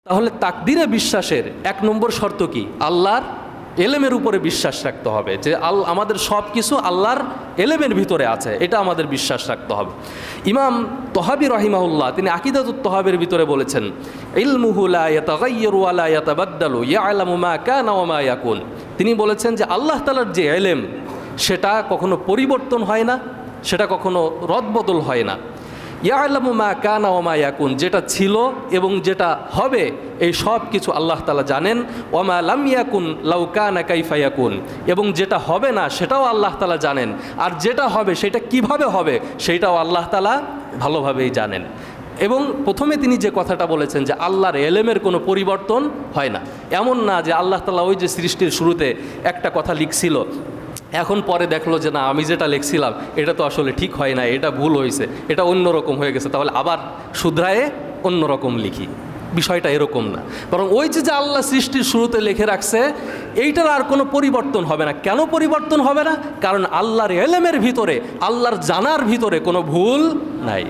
তাহলে তাকদিরে বিশ্বাসের এক নম্বর শর্ত কি? আল্লাহর এলেমের উপরে বিশ্বাস রাখতে হবে, যে আমাদের সব কিছু আল্লাহর এলেমের ভিতরে আছে, এটা আমাদের বিশ্বাস রাখতে হবে। ইমাম তহাবি রহিমাহুল্লাহ তিনি আকিদাতুত তহাবের ভিতরে বলেছেন, ইলমুহু লা ইয়াতাগায়্যারু ওয়া লা ইয়াতাবাদদালু ইয়ালামু মা কানা ওয়া মা ইয়াকুন। তিনি বলেছেন যে আল্লাহ তাআলার যে এলেম সেটা কখনো পরিবর্তন হয় না, সেটা কখনো রদবদল হয় না। ইয়ালামু মা কানা ওয়া মা ইয়াকুন, যেটা ছিল এবং যেটা হবে এই সব কিছু আল্লাহ তাআলা জানেন। ওয়া মা লাম ইয়াকুন লাউ কানা কাইফা ইয়াকুন, এবং যেটা হবে না সেটাও আল্লাহ তাআলা জানেন, আর যেটা হবে সেটা কিভাবে হবে সেটাও আল্লাহ তাআলা ভালোভাবেই জানেন। এবং প্রথমে তিনি যে কথাটা বলেছেন যে আল্লাহর এলেমের কোনো পরিবর্তন হয় না। এমন না যে আল্লাহ তাআলা ওই যে সৃষ্টির শুরুতে একটা কথা লিখছিল, এখন পরে দেখলো যে না আমি যেটা লিখছিলাম এটা তো আসলে ঠিক হয় না, এটা ভুল হয়েছে, এটা অন্যরকম হয়ে গেছে, তাহলে আবার শুধরায়ে অন্যরকম লিখি। বিষয়টা এরকম না, বরং ওই যে আল্লাহ সৃষ্টির শুরুতে লিখে রাখছে এইটার আর কোনো পরিবর্তন হবে না। কেন পরিবর্তন হবে না? কারণ আল্লাহর এলেমের ভিতরে, আল্লাহর জানার ভিতরে কোনো ভুল নাই।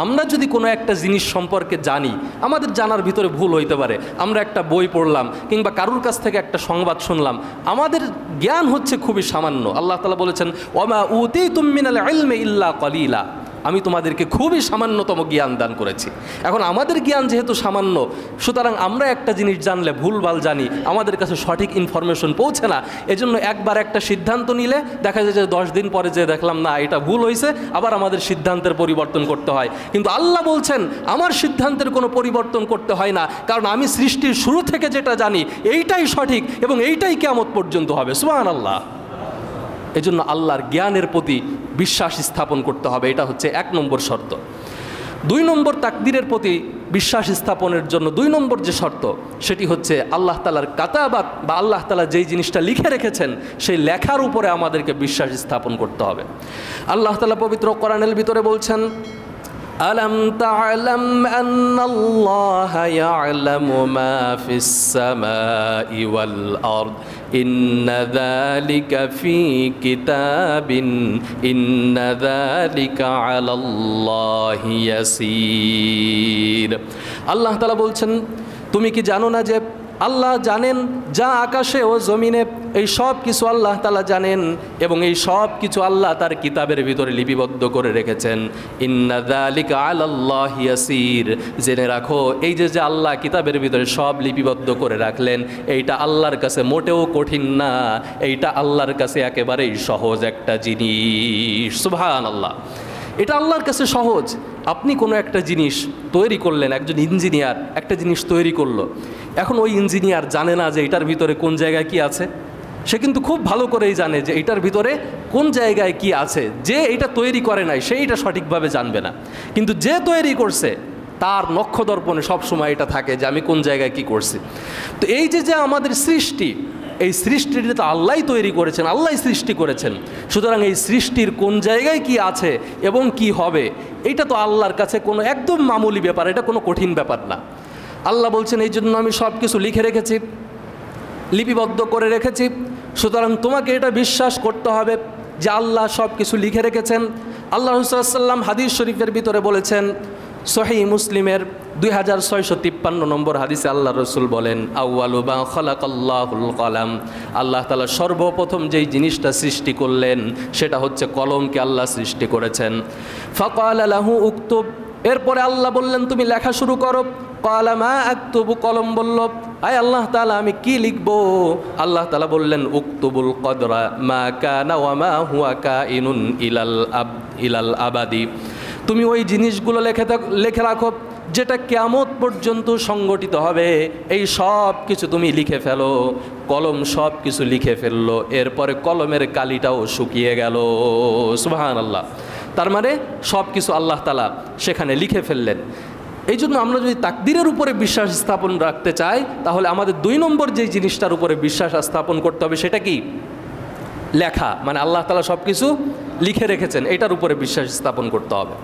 আমরা যদি কোনো একটা জিনিস সম্পর্কে জানি, আমাদের জানার ভিতরে ভুল হইতে পারে। আমরা একটা বই পড়লাম কিংবা কারুর কাছ থেকে একটা সংবাদ শুনলাম, আমাদের জ্ঞান হচ্ছে খুবই সামান্য। আল্লাহ তাআলা বলেছেন, ওয়ামা উতীতুম মিনাল ইলমি ইল্লা কলিলা, আমি তোমাদেরকে খুবই সামান্যতম জ্ঞান দান করেছি। এখন আমাদের জ্ঞান যেহেতু সামান্য, সুতরাং আমরা একটা জিনিস জানলে ভুলভাল জানি, আমাদের কাছে সঠিক ইনফরমেশন পৌঁছে না। এজন্য একবার একটা সিদ্ধান্ত নিলে দেখা যায় যে 10 দিন পরে যে দেখলাম না এটা ভুল হয়েছে, আবার আমাদের সিদ্ধান্তের পরিবর্তন করতে হয়। কিন্তু আল্লাহ বলছেন আমার সিদ্ধান্তের কোনো পরিবর্তন করতে হয় না, কারণ আমি সৃষ্টির শুরু থেকে যেটা জানি এইটাই সঠিক এবং এইটাই কিয়ামত পর্যন্ত হবে। সুবহানাল্লাহ। এজন্য আল্লাহর জ্ঞানের প্রতি বিশ্বাস স্থাপন করতে হবে, এটা হচ্ছে 1 নম্বর শর্ত। 2 নম্বর তাকদিরের প্রতি বিশ্বাস স্থাপনের জন্য 2 নম্বর যে শর্ত সেটি হচ্ছে আল্লাহ তাআলার কাতাবাত, বা আল্লাহ তাআলা যেই জিনিসটা লিখে রেখেছেন সেই লেখার উপরে আমাদেরকে বিশ্বাস স্থাপন করতে হবে। আল্লাহ তাআলা পবিত্র কোরআনের ভিতরে বলছেন, আলম তা'লাম আন্নাল্লাহা ইয়া'লামু মা ফিস সামাই ওয়াল আরদ ইন্না যালিকা ফি কিতাবিন ইন্না যালিকা আলাল্লাহি ইয়াসির। আল্লাহ তাআলা বলছেন, তুমি কি জানো না যে আল্লাহ জানেন যা আকাশে ও জমিনে, এই সব কিছু আল্লাহ তাআলা জানেন এবং এই সব কিছু আল্লাহ তার কিতাবের ভিতরে লিপিবদ্ধ করে রেখেছেন। ইন্না যালিকা আলাল্লাহি ইয়াসির, জেনে রাখো এই যে আল্লাহ কিতাবের ভিতরে সব লিপিবদ্ধ করে রাখলেন, এইটা আল্লাহর কাছে মোটেও কঠিন না, এইটা আল্লাহর কাছে একেবারেই সহজ একটা জিনিস। সুবহানাল্লাহ। এটা আল্লাহর কাছে সহজ। আপনি কোনো একটা জিনিস তৈরি করলেন, একজন ইঞ্জিনিয়ার একটা জিনিস তৈরি করলো, এখন ওই ইঞ্জিনিয়ার জানে না যে এটার ভিতরে কোন জায়গায় কি আছে। সে কিন্তু খুব ভালো করেই জানে যে এটার ভিতরে কোন জায়গায় কি আছে। যে এটা তৈরি করে নাই সে এটা সঠিকভাবে জানবে না, কিন্তু যে তৈরি করছে তার নক্ষদর্পণে সবসময় এটা থাকে যে আমি কোন জায়গায় কি করছি। তো এই যে আমাদের সৃষ্টি, এই সৃষ্টিটা তো আল্লাহই তৈরি করেছেন, আল্লাহই সৃষ্টি করেছেন। সুতরাং এই সৃষ্টির কোন জায়গায় কি আছে এবং কি হবে এটা তো আল্লাহর কাছে কোনো একদম মামুলি ব্যাপার, এটা কোনো কঠিন ব্যাপার না। আল্লাহ বলছেন এই জন্য আমি সব কিছু লিখে রেখেছি, লিপিবদ্ধ করে রেখেছি। সুতরাং তোমাকে এটা বিশ্বাস করতে হবে যে আল্লাহ সব কিছু লিখে রেখেছেন। আল্লাহ রাসূল সাল্লাল্লাহু আলাইহি ওয়াসাল্লাম হাদিস শরীফের ভিতরে বলেছেন, সহিহ মুসলিমের 2653 নম্বর হাদিসে আল্লাহ রসুল বলেন, আউয়ালু মা খালাকাল্লাহুল কলাম, আল্লাহ তাআলা সর্বপ্রথম যেই জিনিসটা সৃষ্টি করলেন সেটা হচ্ছে কলমকে আল্লাহ সৃষ্টি করেছেন। ফাকালা লাহু উকতুব, এরপরে আল্লাহ বললেন তুমি লেখা শুরু করো। ক্বালা মা আকতুবু, কলম বলল আয় আল্লাহ তাআলা আমি কি লিখব? আল্লাহ তাআলা বললেন উকতুবুল কদরা মা কানা ওয়া মা হুয়া কাইনুন ইলাল আবাদি, তুমি ওই জিনিসগুলো লেখে রাখো যেটা কিয়ামত পর্যন্ত সংগঠিত হবে, এই সব কিছু তুমি লিখে ফেলো। কলম সব কিছু লিখে ফেললো, এরপরে কলমের কালিটাও শুকিয়ে গেল। সুবহানাল্লাহ। তার মানে সব কিছু আল্লাহ তাআলা সেখানে লিখে ফেললেন। এই জন্য আমরা যদি তাকদিরের উপরে বিশ্বাস স্থাপন রাখতে চাই, তাহলে আমাদের 2 নম্বর যেই জিনিসটার উপরে বিশ্বাস স্থাপন করতে হবে সেটা কি? লেখা, মানে আল্লাহ তাআলা সব কিছু লিখে রেখেছেন, এটার উপরে বিশ্বাস স্থাপন করতে হবে।